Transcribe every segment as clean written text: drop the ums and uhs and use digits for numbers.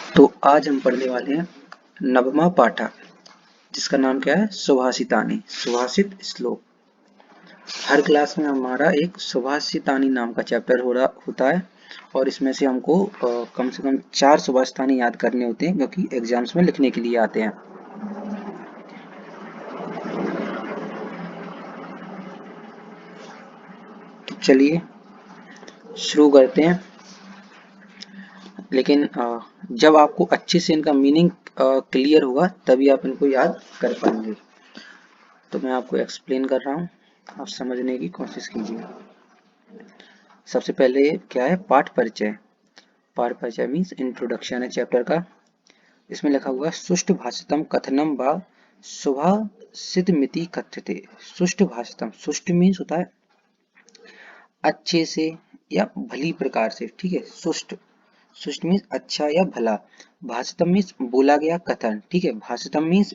तो आज हम पढ़ने वाले हैं नवमा पाठा, जिसका नाम क्या है? सुभाषितानी, सुभाषित श्लोक। हर क्लास में हमारा एक सुभाषितानी नाम का चैप्टर होता है और इसमें से हमको कम से कम 4 सुभाषितानी याद करने होते हैं, क्योंकि एग्जाम्स में लिखने के लिए आते हैं। तो चलिए शुरू करते हैं। लेकिन जब आपको अच्छे से इनका मीनिंग क्लियर होगा तभी आप इनको याद कर पाएंगे। तो मैं आपको एक्सप्लेन कर रहा हूँ, आप समझने की कोशिश कीजिए। सबसे पहले क्या है? पाठ परिचय। पाठ परिचय मीन्स इंट्रोडक्शन है चैप्टर का। इसमें लिखा हुआ सुष्ठु भाषितम कथनम व सुभाषितमिति कथ्यते। सुष्ठु भाषितम, सुष्ठु मीन्स होता है अच्छे से या भली प्रकार से, ठीक है। सुष्ठु, सुष्ठु मीन्स अच्छा या भला। भाषितम मीन्स बोला गया कथन, ठीक है। भाषितम मीन्स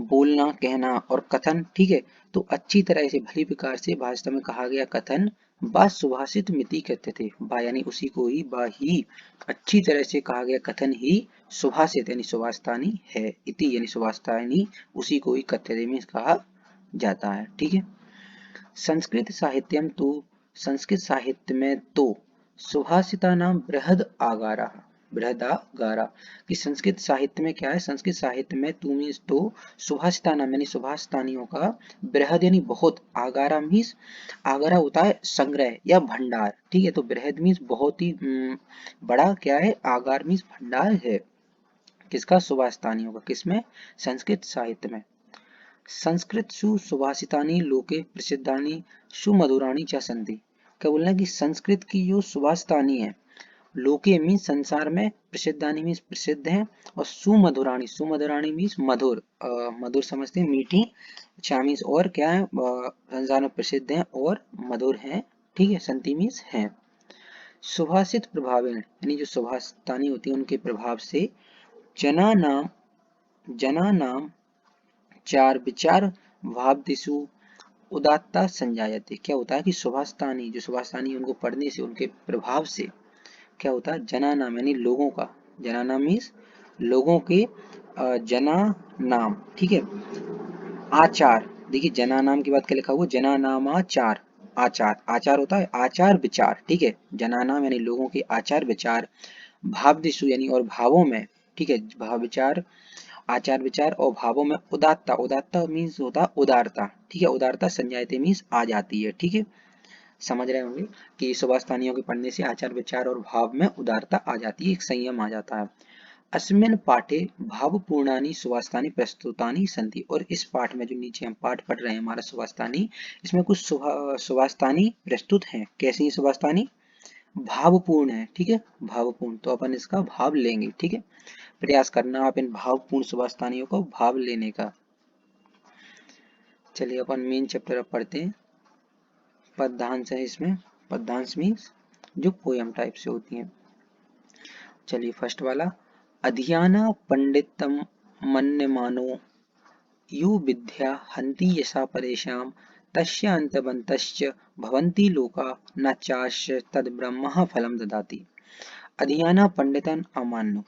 बोलना, कहना, और कथन, ठीक है। तो अच्छी तरह से भली प्रकार से भाषा में कहा गया कथन बा सुभाषित मिति कहते थे। बा यानी उसी को ही, बा ही अच्छी तरह से कहा गया कथन ही सुभाषित यानी सुभाषितानी है। इति यानी सुभाषितानी उसी को ही कथ्यते में कहा जाता है, ठीक है। संस्कृत साहित्यम तो, संस्कृत साहित्य में तो सुभाषिता नाम बृहद आगारा, बृहदागारा कि संस्कृत साहित्य में क्या है? संस्कृत साहित्य में तू मीन्स तो, सुभाषिता नाम यानी सुभाषितानियों का, बृहद यानी बहुत, आगारा मीन्स, आगारा होता है संग्रह या भंडार, ठीक है। तो बृहद मीन्स बहुत ही बड़ा क्या है? आगार मीन्स भंडार है। किसका? सुभाषितानियों का। किसमें? संस्कृत साहित्य में। संस्कृतसु सुभाषितानि लोके प्रसिद्धानि सुमधुराणि च सन्ति। क्या बोलना है कि संस्कृत की जो सुभाषितानि है, लोके मीन्स संसार में, प्रसिद्धानि मीन्स प्रसिद्ध है, और सुमधुराणि, सुमधुराणि मीन्स मधुर, मधुर समझते हैं, मीठी। चा मीन्स और क्या है? संसार में प्रसिद्ध है और मधुर है, ठीक है। संति मीन्स है। सुभाषित प्रभावेण यानी जो सुभाषितानि होती है उनके प्रभाव से जना नाम चार विचार भावदिशु उदात्ता संजायते। क्या होता है कि सुभाषितानी, जो सुभाषितानी उनको पढ़ने से, उनके प्रभाव से क्या होता है? जना नाम यानी लोगों का, जना नाम मीन्स लोगों के, जना नाम, ठीक है। आचार, देखिए जना नाम की बात क्या लिखा हुआ? जना नाम आचार, आचार, आचार होता है आचार विचार, ठीक है। जना नाम यानी लोगों के आचार विचार, भाव दिशु यानी और भावों में, ठीक है। भाव विचार, आचार विचार और भावों में उदात्ता, उदात्ता मीन्स होता है उदारता, ठीक है। उदारता संजायते मीन्स आ जाती है, ठीक है। समझ रहे होंगे कि सुभाषितानियों के पढ़ने से आचार विचार और भाव में उदारता आ जाती है, एक संयम आ जाता है। अस्मिन् पाठे भावपूर्णानि सुभाषितानि प्रस्तुतानि सन्ति। और इस पाठ में जो नीचे हम पाठ पढ़ रहे हैं हमारा सुभाषितानी, इसमें कुछ सुभाषितानी प्रस्तुत हैं। कैसी सुभाषितानी? भावपूर्ण है, ठीक है। भावपूर्ण, तो अपन इसका भाव लेंगे, ठीक है। प्रयास करना आप इन भावपूर्ण सुभाषितानियों को भाव लेने का। चलिए अपन मेन चैप्टर अब पढ़ते हैं। पद्यांश है इसमें। पद्यांश मीन्स जो पोयम टाइप से होती हैं। चलिए फर्स्ट वाला, अधियाना पंडितम मन्यमानो यु विद्या हन्ति यशा परेषां तस्य अंतबन्तश्च भवन्ति लोका न चास्य तद ब्रह्म फलम ददाति। अधियाना पंडितन अमान्यो।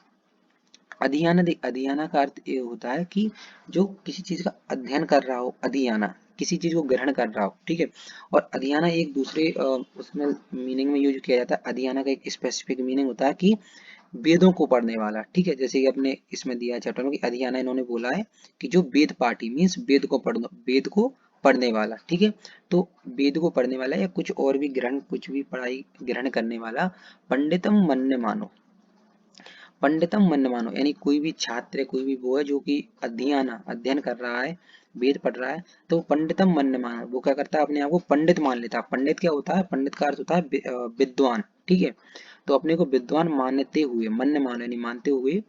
अधियाना, अधियाना का अर्थ ये होता है कि जो किसी चीज का अध्ययन कर रहा हो, अधियाना किसी चीज को ग्रहण कर रहा हो, ठीक है। और अधियाना एक दूसरे उसमें मीनिंग में यूज किया जाता है। अधियाना का एक स्पेसिफिक मीनिंग होता है कि वेदों को पढ़ने वाला, ठीक है। जैसे कि अपने इसमें दिया चैप्टर में कि अधियाना इन्होंने बोला है कि जो वेद पाठी मीन्स वेद को पढ़ना, वेद को पढ़ने वाला, ठीक है। तो वेद को पढ़ने वाला या कुछ और भी ग्रहण, कुछ भी पढ़ाई ग्रहण करने वाला, पंडितम मन्य मानो, पंडितम मन्य मानो यानी कोई भी छात्र, कोई भी वो है जो कि अध्ययन कर रहा है, वेद पढ़ रहा है, तो पंडितम मन्य मानो, वो क्या करता है? अपने आप को पंडित मान लेता है। पंडित क्या होता है? पंडित का अर्थ होता है विद्वान, ठीक है। तो अपने को विद्वान मानते हुए, मन्य मानो यानी मानते हुए,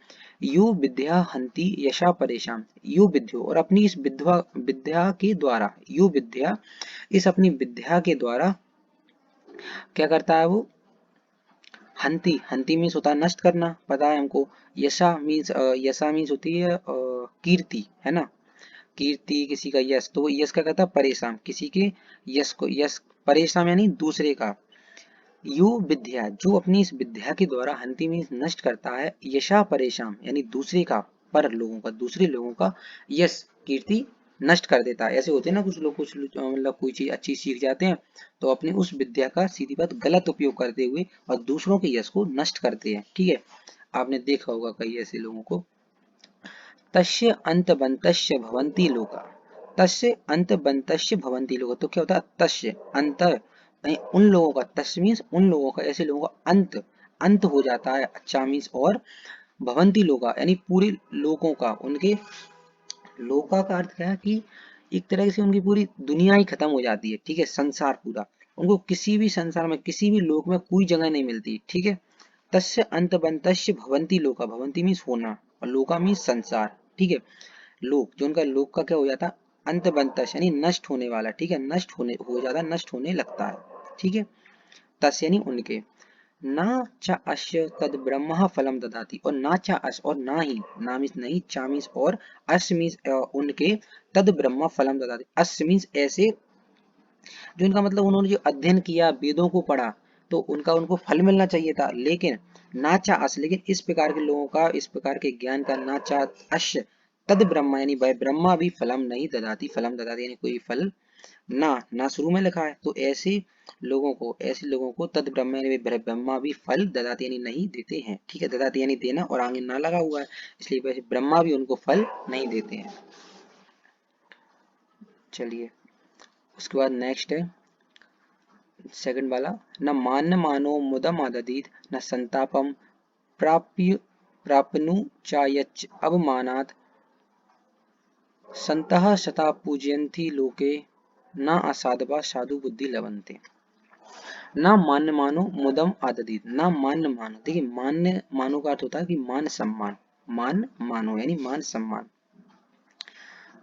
यु विद्या हन्ति यशा परेशान, यु विद्यो और अपनी इस विद्या के द्वारा, यु विद्या इस अपनी विद्या के द्वारा क्या करता है वो? हंती, हंती मीन्स होता है नष्ट करना, पता है हमको। यशा मीन्स होती है कीर्ति, है ना। कीर्ति, किसी का यश, तो वो यश क्या करता है? परेशान, किसी के यश को, यश परेशान यानी दूसरे का, यो विद्या, जो अपनी इस विद्या के द्वारा हंति मीन्स नष्ट करता है, यशा परेशान यानी दूसरे का, पर लोगों का, दूसरे लोगों का यश कीर्ति नष्ट कर देता है। ऐसे होते हैं ना कुछ लोग, मतलब कोई चीज अच्छी सीख जाते हैं तो अपनी उस विद्या का सीधी बात गलत उपयोग करते हुए और दूसरों के यश को नष्ट करते हैं। ठीक है, आपने देखा होगा कई ऐसे लोगों को। तस्य अंतबंतस्य भवन्ति लोका, तस्य अंतबंतस्य भवन्ति लोका, तो क्या होता है तस्य अंत यानी उन लोगों का, तस्य मीन्स उन लोगों का, ऐसे लोगों का अंत, अंत हो जाता है, अच्छा मीन्स और भवन्ति लोका यानी पूरे लोगों का, उनके लोका का अर्थ क्या है कि एक तरह से उनकी पूरी दुनिया ही खत्म हो जाती है। ठीक है, संसार पूरा, उनको किसी भी संसार में, किसी भी लोक में कोई जगह नहीं मिलती। ठीक है, तस्य अंतबंतस्य भवन्ति लोका, भवन्ति मीन्स होना और लोका मीन्स संसार। ठीक है, लोक, जो उनका लोक का क्या हो जाता, अंतबंतस यानी नष्ट होने वाला। ठीक है, नष्ट होने हो जाता, नष्ट होने लगता है। ठीक है, तस् यानी उनके, ना च अस्य तद ब्रह्म फलम ददाति, और ना च अस और ना ही, ना मीन्स नहीं, चा मीन्स और, अस मीन्स उनके, तद ब्रह्म फलम ददाति, अस मीन्स ऐसे, जो इनका मतलब उन्होंने जो अध्ययन किया, वेदों को पढ़ा, तो उनका उनको फल मिलना चाहिए था, लेकिन ना चा अस, लेकिन इस प्रकार के लोगों का, इस प्रकार के ज्ञान का, ना चा अश तद ब्रह्म यानी वह ब्रह्मा भी फलम नहीं ददाती, फलम ददाती यानी कोई फल, ना, ना शुरू में लिखा है, तो ऐसे लोगों को, ऐसे लोगों को तद ब्रह्म यानी ब्रह्मा भी फल ददाती यानी नहीं देते हैं। ठीक है, ददाती यानी देना और आगे ना लगा हुआ है, इसलिए वैसे ब्रह्मा भी उनको फल नहीं देते हैं। चलिए, उसके बाद नेक्स्ट है सेकंड वाला, न मान मानो मुदम आददीत न संतापम प्राप्य प्राप्नु चायच अवमानात् संतः शता पूजयन्ति लोके न असाधवा साधु बुद्धि लवन्ते। ना मान्य मानो मुदम आददीत, ना मान्य मानो, देखिए मान्य मानो का अर्थ होता है कि मान सम्मान, मान मानो यानी मान सम्मान,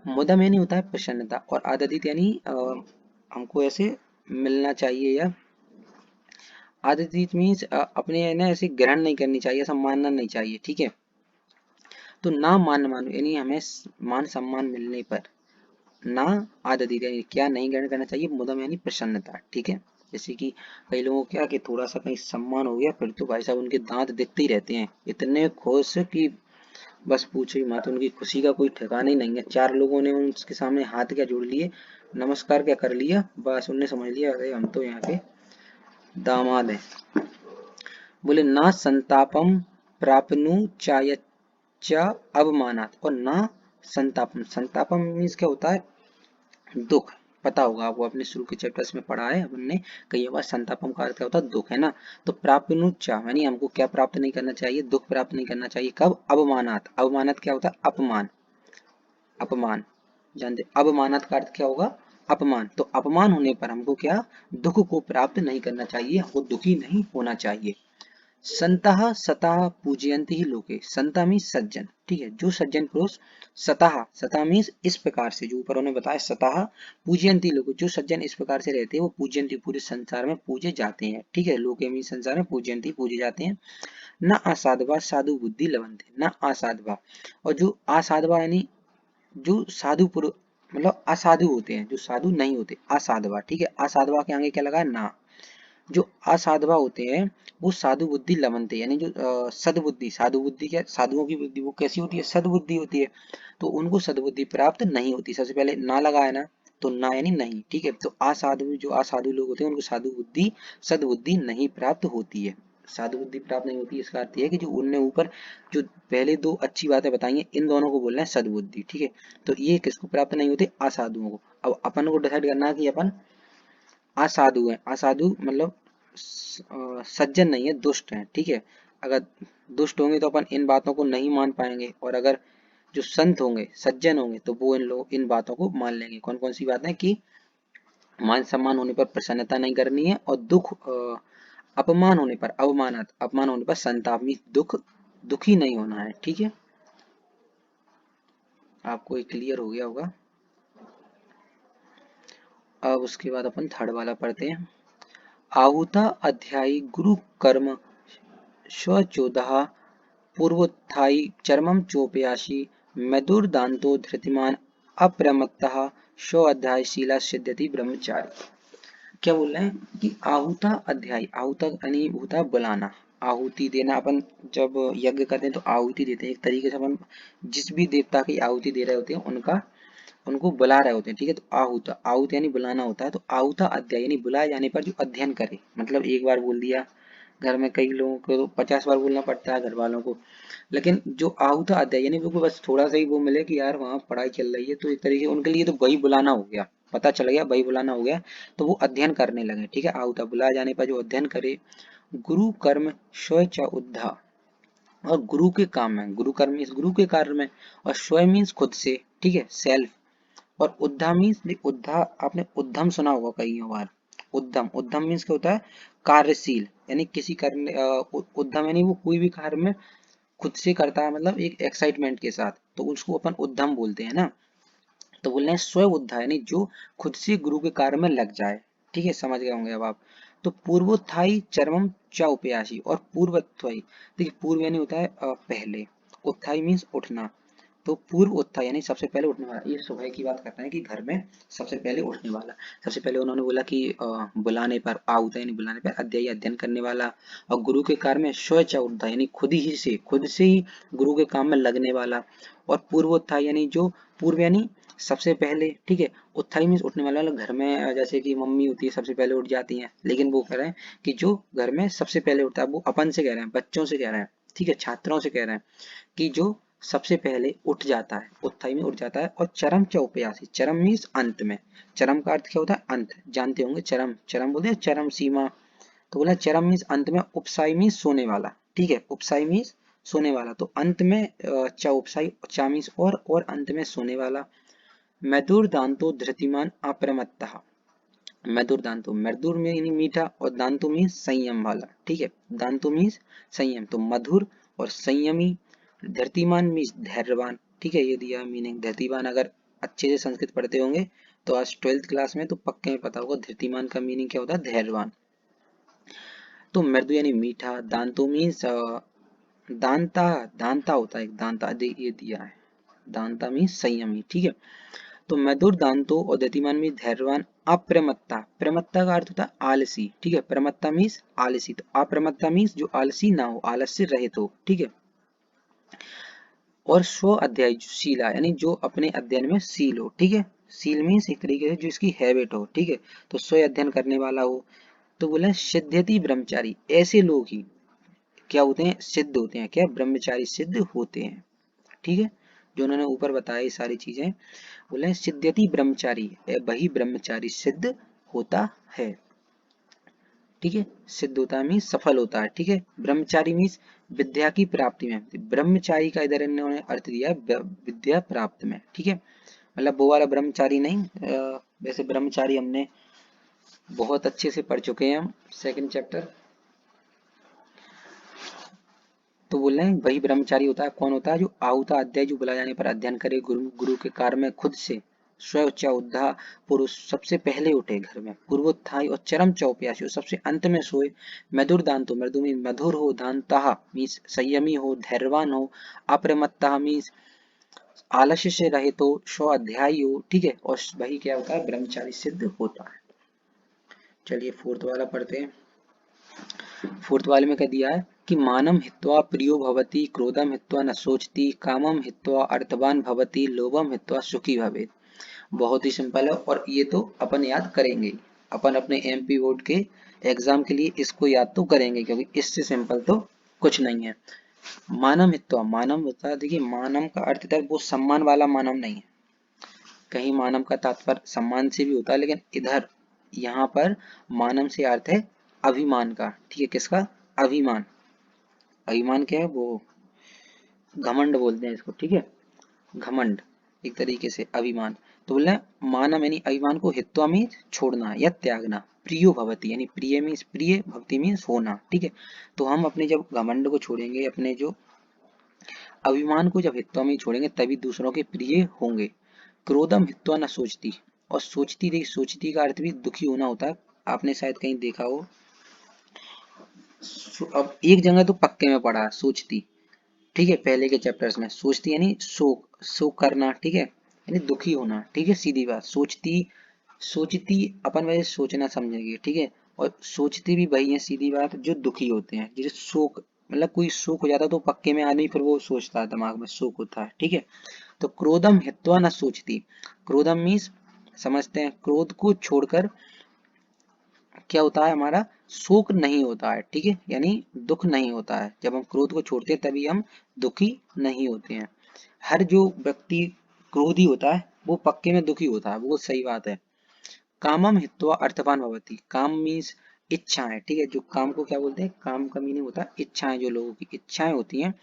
मुदम यानी होता है प्रसन्नता, और आददीत यानी हमको ऐसे मिलना चाहिए, या आददीत मीन्स अपने ना ऐसे ग्रहण नहीं करनी चाहिए, ऐसा मानना नहीं चाहिए। ठीक है, तो ना मान मानो यानी हमें मान सम्मान मिलने पर, ना आददीत यानी क्या नहीं ग्रहण करना चाहिए, मुदम यानी प्रसन्नता। ठीक है, जैसे कि कई लोगों को क्या कि थोड़ा सा कहीं सम्मान हो गया फिर तो भाई साहब उनके दांत दिखते ही रहते हैं, इतने खुश कि बस पूछो ही मत, उनकी खुशी का कोई ठिकाना ही नहीं है। चार लोगों ने उनके सामने हाथ क्या जोड़ लिए, नमस्कार क्या कर लिया, बस उनने समझ लिया अरे हम तो यहाँ के दामाद हैं। बोले ना संतापम प्राप्नु चायच्च अवमानात, और ना संतापम, संतापम मीन्स क्या होता है दुख, पता होगा आपको, अपने शुरू के चैप्टर्स में पढ़ा है हमने कई बार, संतापम का अर्थ क्या होता है दुख, है ना। तो प्राप्नुच्चा यानी हमको क्या प्राप्त नहीं करना चाहिए, दुख प्राप्त नहीं करना चाहिए, कब, अवमानात, अवमानत क्या होता है अपमान, अपमान जानते, अवमानत का अर्थ क्या होगा अपमान, तो अपमान होने पर हमको क्या, दुख को प्राप्त नहीं करना चाहिए, हमको दुखी नहीं होना चाहिए। संतः सतः पूजयन्ति ही लोके, संता मीन्स सज्जन। ठीक है, जो सज्जन पुरुष, सतः, सतः मीन्स इस प्रकार से, जो ऊपर उन्होंने बताया सतः पूजयन्ति लोग, जो सज्जन इस प्रकार से रहते हैं वो पूजयन्ति पूरे संसार में पूजे जाते हैं। ठीक है, लोके मीन्स संसार में, पूजयन्ति पूजे जाते हैं। न असाधवा साधु बुद्धि लवंते, न असाधवा, और जो असाधवा यानी जो साधु पुरुष, मतलब असाधु होते हैं, जो साधु नहीं होते, असाधवा। ठीक है, असाधवा के आगे क्या लगा है ना, जो असाधवा होते हैं वो साधु बुद्धि लवंते यानी जो सदबुद्धि, साधु बुद्धि क्या, साधुओं की बुद्धि वो कैसी होती है, सदबुद्धि होती है, तो उनको सदबुद्धि प्राप्त नहीं होती। सबसे पहले ना लगा है ना, तो ना यानी नहीं। ठीक है, तो असाधु, जो असाधु लोग होते हैं उनको साधु बुद्धि, सदबुद्धि नहीं प्राप्त होती है, साधु बुद्धि प्राप्त नहीं होती। इसका अर्थ यह है कि जो उनने ऊपर जो पहले दो अच्छी बातें बताई हैं इन दोनों को बोलना है सदबुद्धि। ठीक है, तो ये किसको प्राप्त नहीं होते, असाधुओं को। अब अपन को डिसाइड करना है कि अपन असाधु है, असाधु मतलब सज्जन नहीं है, दुष्ट है। ठीक है, अगर दुष्ट होंगे तो अपन इन बातों को नहीं मान पाएंगे, और अगर जो संत होंगे, सज्जन होंगे, तो वो इन लोग इन बातों को मान लेंगे। कौन कौन सी बातें, कि मान सम्मान होने पर प्रसन्नता नहीं करनी है, और दुख अपमान होने पर, अवमानत अपमान होने पर संताप में दुख, दुखी नहीं होना है। ठीक है, आपको ये क्लियर हो गया होगा। अब उसके बाद अपन थर्ड वाला पढ़ते हैं। आहुता अध्यायी गुरु कर्म स्वचोदः पूर्वोत्थायी चरमं चोपयासि मधुर्दान्तो धृतिमान् अप्रमत्तः स्व अध्यायशीला सिद्ध्यति ब्रह्मचारी। क्या बोल रहे हैं कि आहुता अध्याय, आहुता यानी होता है बुलाना, आहुति देना। अपन जब यज्ञ करते हैं तो आहुति देते हैं, एक तरीके से अपन जिस भी देवता की आहुति दे रहे होते हैं उनका उनको बुला रहे होते हैं, ठीक है। तो आहुता, आहुत यानी बुलाना होता है। तो आहुता अध्याय यानी बुलाए जाने पर जो अध्ययन करे, मतलब एक बार बोल दिया, घर में कई लोगों को तो 50 बार बोलना पड़ता है घर वालों को, लेकिन जो आहुता अध्याय यानी उनको बस थोड़ा सा ही वो मिले कि यार वहाँ पढ़ाई चल रही है, तो एक तरीके उनके लिए तो वही बुलाना हो गया, पता चल गया वही बुलाना हो गया, तो वो अध्ययन करने लगे, ठीक है। आहुता बुलाए जाने पर जो अध्ययन करे, गुरु कर्म स्व च उद्धा, और गुरु के काम में, गुरु कर्म मीन्स गुरु के कार्य में, और स्वयं मीन्स खुद से, ठीक है, सेल्फ। और उद्धा मीन्स, उद्धा आपने उद्यम सुना होगा कई बार, उद्यम, उद्यम मीन्स क्या होता है, कार्यशील, यानी किसी करने उद्यम यानी वो कोई भी कार्य में खुद से करता है, मतलब एक एक्साइटमेंट के साथ, तो उसको अपन उद्यम बोलते हैं ना। तो बोल रहे हैं स्व उद्धा यानी जो खुद से गुरु के कार्य में लग जाए, ठीक है, समझ गए होंगे अब आप। तो पूर्वोत्थाई चरमम च उपयासी, और पूर्वोत्थाई, देखिए पूर्व यानी होता है पहले, उत्थाई मीन्स उठना, तो पूर्व उत्थाई यानी सबसे पहले उठने वाला, ये सुबह की बात करते हैं कि घर में सबसे पहले उठने वाला। सबसे पहले उन्होंने बोला कि बुलाने पर, आउता यानी बुलाने पर, अध्याय अध्ययन करने वाला, और गुरु के कार्य में स्व च उद्धा यानी खुद से ही गुरु के काम में लगने वाला, और पूर्वोत्थाई यानी जो पूर्व यानी सबसे पहले, ठीक है, उत्थाई मीन्स उठने वाला, मतलब घर में जैसे कि मम्मी होती है सबसे पहले उठ जाती हैं, लेकिन वो कह रहे हैं कि जो घर में सबसे पहले उठता है, वो अपन से कह रहे हैं, बच्चों से कह रहे हैं, ठीक है, छात्रों से कह रहे हैं कि जो सबसे पहले उठ जाता है, उत्थाई में उठ जाता है। और चरम च उपयासी, चरम मीन्स अंत में, चरम का अर्थ क्या होता है, अंत, जानते होंगे चरम, चरम बोलते हैं चरम सीमा, तो बोला चरम मीन्स अंत में, उपसाई मीन्स सोने वाला, ठीक है, उपसाई मीन्स सोने वाला, तो अंत में च उपसाई, चा मीन्स और अंत में सोने वाला। मधुर दांतो धृतिमान अप्रमत्तः, मधुर दांतो, मधुर में यानी मीठा, और दांतो मीन्स संयम वाला, ठीक है, दांतो मीन्स संयम, तो मधुर और संयमी। धृतिमान मीन्स धैर्यवान, ठीक है, ये दिया मीनिंग धृतिमान, अगर अच्छे से संस्कृत पढ़ते होंगे तो आज 12th क्लास में तो पक्के में पता होगा धृतिमान का मीनिंग क्या होता है, धैर्यवान। तो मृदु यानी मीठा, दांतो मीन्स दांता, दांता होता है, दांता ये दिया है, दांता मीन्स संयमी, ठीक है। तो मधुर दांतो और दतिमान में धैर्यवान। अप्रमत्ता, प्रमत्ता का अर्थ होता है आलसी, ठीक है, प्रमत्ता मीन्स आलसी, तो अप्रमत्ता मीन्स जो आलसी ना हो, आलस्य रहित हो, ठीक है। और स्व अध्यायशीला यानी जो अपने अध्ययन में शील हो, ठीक है, शील मीन्स एक तरीके से जो इसकी हैबिट हो, ठीक है, तो स्व अध्ययन करने वाला हो। तो बोले सिद्ध्यति ब्रह्मचारी, ऐसे लोग ही क्या होते हैं, सिद्ध होते हैं, क्या ब्रह्मचारी सिद्ध होते हैं, ठीक है, जो उन्होंने ऊपर बताया ये सारी चीजें। बोले सिद्ध्यति ब्रह्मचारी, वही ब्रह्मचारी सिद्ध होता है, ठीक है, सिद्ध होता है मीन्स सफल होता है, ठीक है। ब्रह्मचारी मीन्स विद्या की प्राप्ति में, ब्रह्मचारी का इधर इन्होंने अर्थ दिया है विद्या प्राप्त में, ठीक है, मतलब वो वाला ब्रह्मचारी नहीं, वैसे ब्रह्मचारी हमने बहुत अच्छे से पढ़ चुके हैं हम, सेकंड चैप्टर। तो बोल रहे हैं वही ब्रह्मचारी होता है, कौन होता है, जो आहुता अध्याय जो बुला जाने पर अध्ययन करे, गुरु के कार्य में खुद से स्व उच्चा पुरुष सबसे पहले उठे घर में, पूर्वोत्थाई और चरम चौप्यासी सबसे अंत में सोए। मधुर दांतो, मृदु में मधुर हो, दांता मीन्स संयमी हो, धैर्यवान हो, अप्रमत्ता मीन्स आलस्य से रहित हो, स्व अध्यायी हो, ठीक है, और वही क्या होता है, ब्रह्मचारी सिद्ध होता है। चलिए फोर्थ वाला पढ़ते हैं। फोर्थ वाले में कह दिया है कि मानम हित्वा प्रियो भवति, क्रोधम हित्वा न सोचती, कामम हित्वा अर्थवान भवति, लोभम हित्वा सुखी भवेत्। बहुत ही सिंपल है, और ये तो अपन याद करेंगे, अपन अपने एमपी बोर्ड के एग्जाम के लिए इसको याद तो करेंगे, क्योंकि इससे सिंपल तो कुछ नहीं है। मानम हित्वा, मानम होता है, देखिए मानम का अर्थ था वो सम्मान वाला मानम नहीं है, कहीं मानव का तात्पर्य सम्मान से भी होता है, लेकिन इधर यहाँ पर मानव से अर्थ है अभिमान का, ठीक है, किसका, अभिमान, अभिमान क्या है वो, घमंड बोलते हैं इसको, ठीक है, घमंड, एक तरीके से अभिमान। तो बोल रहे हैं मानव यानी अभिमान को, हित्वा मीन छोड़ना या त्यागना, प्रियो भवती यानी प्रिय मीन्स प्रिय, भक्ति मीन्स होना, ठीक है। तो हम अपने जब घमंड को छोड़ेंगे, अपने जो अभिमान को जब हित्वा में छोड़ेंगे, तभी दूसरों के प्रिय होंगे। क्रोधम हित्वा न सोचती, और सोचती, देखिए सोचती का अर्थ भी दुखी होना होता है, आपने शायद कहीं देखा हो। अब एक जगह तो पक्के में पढ़ा सोचती, ठीक है, पहले के चैप्टर्स में, सोचती यानी शोक, शोक करना, ठीक है, यानी दुखी होना, ठीक है, सीधी बात, सोचती सोचती अपन वैसे सोचना समझेंगे, ठीक है, और सोचती भी वही है सीधी बात जो दुखी होते हैं, जैसे शोक, मतलब कोई शोक हो जाता है तो पक्के में आदमी फिर वो सोचता है, दिमाग में शोक होता है, ठीक है। तो क्रोधम हित्वा न सोचती, क्रोधम मीन्स समझते हैं क्रोध को छोड़कर क्या होता है हमारा, शोक नहीं होता है, ठीक है, यानी दुख नहीं होता है। जब हम क्रोध को छोड़ते हैं तभी हम दुखी नहीं होते हैं। हर जो व्यक्ति क्रोधी होता है वो पक्के में दुखी होता है, वो सही बात है। कामम हित्वा अर्थवान भवति, काम मीन्स इच्छाएं, ठीक है, जो काम को क्या बोलते हैं, काम का मीनिंग होता है इच्छाएं, जो लोगों की इच्छाएं होती हैं।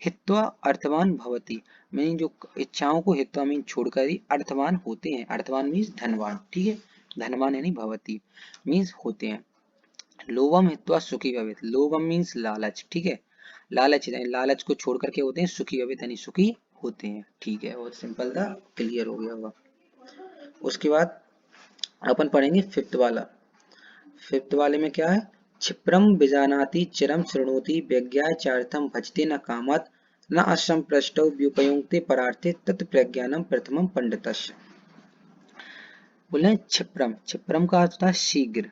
हित्वा अर्थवान भवति, मीन जो इच्छाओं को हित्वा मीन छोड़कर ही अर्थवान होते हैं, अर्थवान मीन्स धनवान, ठीक है, धनवान यानी भवति मीन्स होते हैं। लोभम हित्वा सुखी भवेत, लोभम मीन्स लालच, ठीक है, लालच यानी लालच को छोड़ करके होते हैं सुखी भवेत यानी सुखी होते हैं, ठीक है, और सिंपल था, क्लियर हो गया होगा। उसके बाद अपन पढ़ेंगे फिफ्थ वाला। फिफ्थ वाले में क्या है, क्षिप्रम विजानाति चिरम शृणोति व्यज्ञाचार्थम भजते न कामत न असंप्रष्टौ व्युपयुक्ते परार्थे तत् प्रज्ञानम प्रथमम पंडितस्य। बोले क्षिप्रम, क्षिप्रम का अर्थ होता है शीघ्र,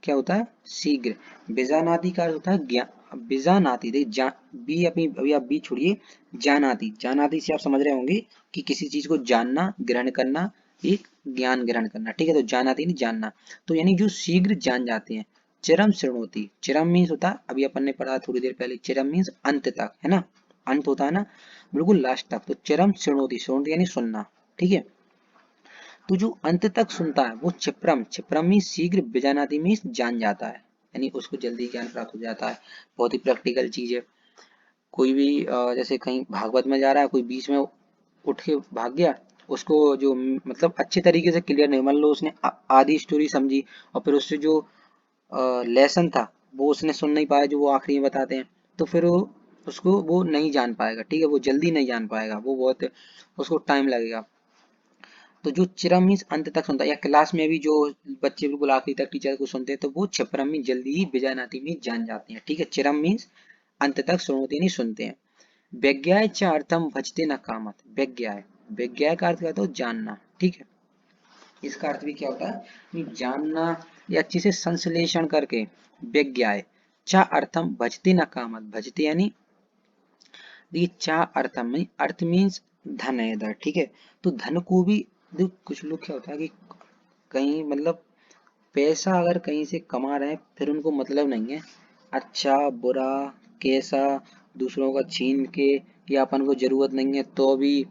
क्या होता है शीघ्र। बीजानादि का अर्थ होता है ज्ञान, बीजानादि देखिए बी अपनी अभी आप बी छोड़िए, जानादि, जानादि से आप समझ रहे होंगे कि किसी चीज को जानना, ग्रहण करना, एक ज्ञान ग्रहण करना, ठीक है, तो जानादि नहीं जानना, तो यानी जो शीघ्र जान जाते हैं। चिरम शृणोति, चिरम मीन्स होता है अभी अपन ने पढ़ा थोड़ी देर पहले, चिरम मीन्स अंत तक, है ना, अंत होता है ना, बिल्कुल लास्ट तक, तो चिरम शृणोति, शृणोति यानी सुनना, ठीक है, तो जो अंत तक सुनता है वो क्षिप्रम, क्षिप्रम में शीघ्र बीजानादि में जान जाता है, यानी उसको जल्दी ज्ञान प्राप्त हो जाता है। बहुत ही प्रैक्टिकल चीज है। कोई भी जैसे कहीं भागवत में जा रहा है, कोई बीच में उठ के भाग गया, उसको जो मतलब अच्छे तरीके से क्लियर नहीं, मान लो उसने आधी स्टोरी समझी और फिर उससे जो लेसन था वो उसने सुन नहीं पाया जो वो आखिरी में बताते हैं, तो फिर वो उसको वो नहीं जान पाएगा, ठीक है, वो जल्दी नहीं जान पाएगा, वो बहुत उसको टाइम लगेगा। तो जो चिरम मीन्स अंत तक सुनता है, या क्लास में भी जो बच्चे बिल्कुल आखिरी तक टीचर को सुनते हैं तो वो क्षिप्रम में जल्दी ही बीजानाति में जान जाते हैं, ठीक है, चिरम मीन्स अंत तक सुनते नहीं सुनते हैं। व्यज्ञाय च अर्थम भजते न कामत, व्यज्ञाय, व्यज्ञाय का अर्थ क्या होता है जानना, ठीक है, इसका अर्थ भी क्या होता है कि जानना या अच्छे से संश्लेषण करके, व्यज्ञाय च अर्थम भजते न कामत, भजते यानी देखिए चा अर्थम में, अर्थ मीन्स धन है इधर, ठीक है, तो धन को भी देखो कुछ लोग क्या होता है कि कहीं मतलब पैसा अगर कहीं से कमा रहे हैं फिर उनको मतलब नहीं है, अच्छा बुरा कैसा, दूसरों का छीन के, या अपन को जरूरत नहीं है तो भी,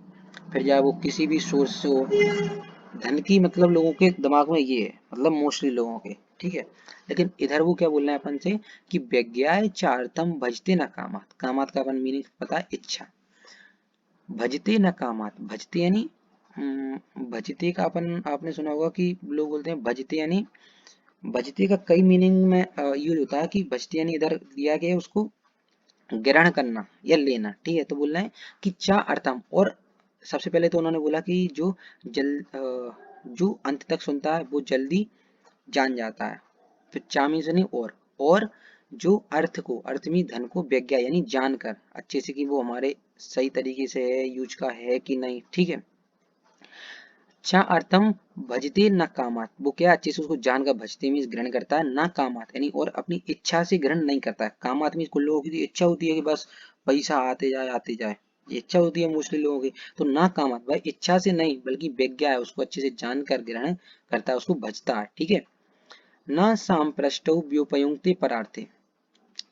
फिर चाहे वो किसी भी सोर्स से हो, धन की मतलब लोगों के दिमाग में ये है, मतलब मोस्टली लोगों के, ठीक है। लेकिन इधर वो क्या बोल रहे हैं अपन से कि व्यज्ञाय चार्थम भजते न कामात, कामात का अपन मीनिंग पता है इच्छा, भजते न कामात, भजते यानी भजते का अपन आपने सुना होगा कि लोग बोलते हैं भजते यानी, भजते का कई मीनिंग में यूज होता है कि भजते यानी इधर दिया गया है उसको ग्रहण करना या लेना, ठीक है, तो बोल रहे हैं कि चा अर्थम, और सबसे पहले तो उन्होंने बोला कि जो अंत तक सुनता है वो जल्दी जान जाता है, फिर चा मीन्स नहीं और जो अर्थ को, अर्थ में धन को व्यज्ञा यानी जानकर अच्छे से कि वो हमारे सही तरीके से है, यूज का है कि नहीं, ठीक है, चा अर्थम भजते न कामात, वो क्या अच्छे से उसको जानकर भजते मीन्स ग्रहण करता है, ना कामात यानी और अपनी इच्छा से ग्रहण नहीं करता है, कामात मीन्स कुछ लोगों की इच्छा होती है कि बस पैसा आते जाए, ये इच्छा होती है मोस्टली लोगों की, तो ना कामात भाई इच्छा से नहीं बल्कि व्यज्ञा है, उसको अच्छे से जानकर ग्रहण करता है, उसको भजता है, ठीक है। न सांप्रष्टौ व्युपयुक्ते परार्थे,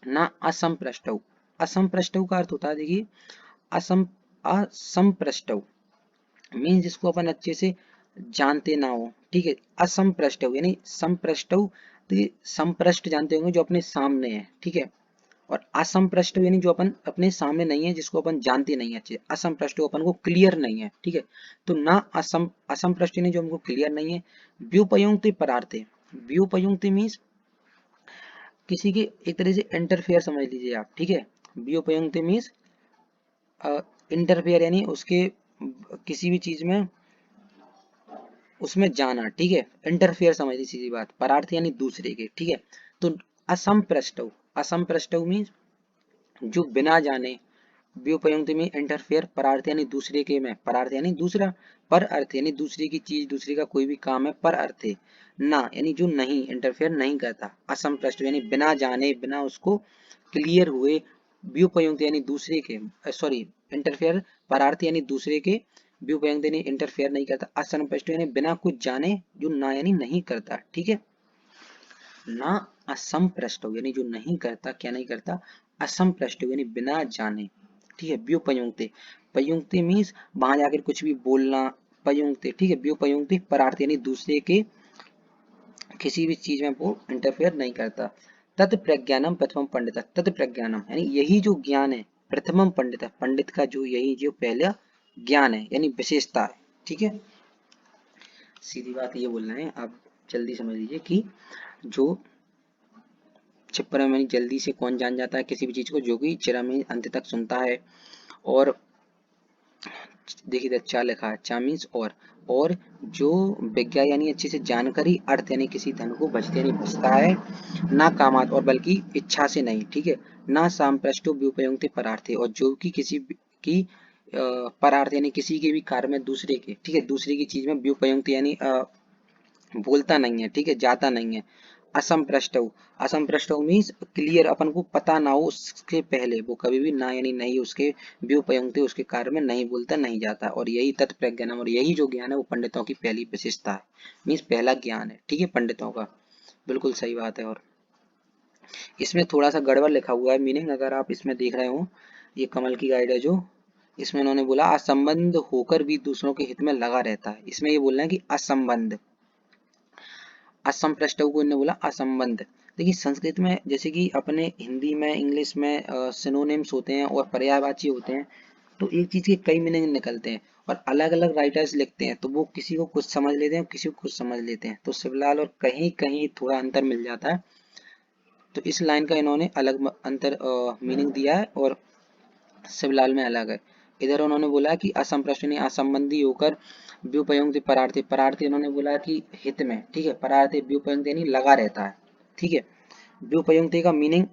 न असंप्रष्टौ, असंप्रष्टौ का अर्थ होता है देखिए असंप्रष्टौ मीन्स जिसको अपन अच्छे से जानते ना हो, ठीक है, असंप्रष्ट यानी संप्रष्ट, तो ये संप्रष्ट जानते होंगे जो अपने सामने है, ठीक है, और असंप्रष्ट यानी जो अपन अपने सामने नहीं है, जिसको अपन जानते नहीं है अच्छे, असंप्रष्ट अपन को क्लियर नहीं है, ठीक है, तो ना असंप्रष्ट यानी जो हमको क्लियर नहीं है। व्युपयुक्त परार्थे, व्युपयुक्त मीन्स किसी के एक तरह से इंटरफेयर समझ लीजिए आप, ठीक है, व्युपयुक्त मीन्स इंटरफेयर यानी उसके किसी भी चीज में उसमें जाना, ठीक है, इंटरफेयर समझ ली सीधी बात, परार्थ यानी दूसरे के, ठीक है, तो असंप्रष्ट, असंप्रष्ट मीन्स जो बिना जाने व्युपयुक्त में इंटरफेयर, परार्थ यानी दूसरे के में, परार्थ यानी दूसरा, पर अर्थ यानी दूसरे की चीज, दूसरे का कोई भी काम है पर अर्थ है, ना यानी जो नहीं इंटरफेयर नहीं करता, असंप्रष्ट यानी बिना जाने बिना उसको क्लियर हुए, व्युपयुक्त यानी दूसरे के, सॉरी इंटरफेयर, परार्थ यानी दूसरे के, व्युपयुक्त यानी इंटरफेयर नहीं करता, असंप्रष्ट यानी बिना कुछ जाने, जो ना यानी नहीं करता, ठीक है ना, असंप्रष्ट यानी जो नहीं करता, क्या नहीं करता, असंप्रष्ट यानी बिना जाने, ठीक है व्युपयुक्ते, पयुक्ते मीन्स वहां जाकर कुछ भी बोलना, पयुक्ते ठीक है, व्युपयुक्ते परार्थ यानी दूसरे के किसी भी चीज में वो इंटरफेयर नहीं करता। तत् प्रज्ञानम प्रथम पंडित, तत् प्रज्ञानम यानी यही जो ज्ञान है, प्रथमम पंडित, पंडित का जो यही जो पहला ज्ञान है यानी विशेषता है, ठीक है सीधी बात ये बोल रहे हैं आप, जल्दी समझ लीजिए कि जो छिपरा में जल्दी से कौन जान जाता है किसी भी चीज को, जो कि चिरा में अंत तक सुनता है। और देखिए इधर चा लिखा है, चा मीन्स और जो विज्ञा यानी अच्छे से जानकारी, अर्थ यानी किसी धन को बचते यानी बचता है, ना कामात और बल्कि इच्छा से नहीं, ठीक है ना सांप्रष्टो व्युपयुक्त परार्थे, और जो कि किसी की परार्थ यानी किसी के भी कार्य में दूसरे के, ठीक है दूसरे की चीज में व्युपयुक्त यानी बोलता नहीं है, ठीक है जाता नहीं है। असंप्रष्ट, असंप्रष्ट मीन्स क्लियर, अपन को पता ना हो उसके पहले वो कभी भी ना यानी नहीं उसके व्युपयुक्त उसके कार्य में नहीं बोलता नहीं जाता, और यही तत्प्रज्ञानम, और यही जो ज्ञान है वो पंडितों की पहली विशेषता है, मीन्स पहला ज्ञान है, ठीक है पंडितों का, बिल्कुल सही बात है। और इसमें थोड़ा सा गड़बड़ लिखा हुआ है मीनिंग, अगर आप इसमें देख रहे हो, ये कमल की गाइड है जो, इसमें उन्होंने बोला असंबंध होकर भी दूसरों के हित में लगा रहता है, इसमें ये बोलना है कि असंबंध, असम को इन्होंने बोला असंबंध। देखिए संस्कृत में जैसे कि अपने हिंदी में इंग्लिश में सिनोनिम्स होते हैं और पर्यायवाची होते हैं, तो एक चीज के कई मीनिंग निकलते हैं, और अलग अलग राइटर्स लिखते हैं तो वो किसी को कुछ समझ लेते हैं किसी को कुछ समझ लेते हैं, तो शिवलाल और कहीं कहीं थोड़ा अंतर मिल जाता है, तो इस लाइन का इन्होंने अलग अंतर मीनिंग दिया है और शिवलाल में अलग है। इधर उन्होंने बोला कि असंप्रश्न असंबंधी होकर व्युपयुक्त परार्थी, परार्थी उन्होंने बोला कि हित में, ठीक है परार्थी व्युपयुक्त यानी लगा रहता है, ठीक है व्युपयुक्त का मीनिंग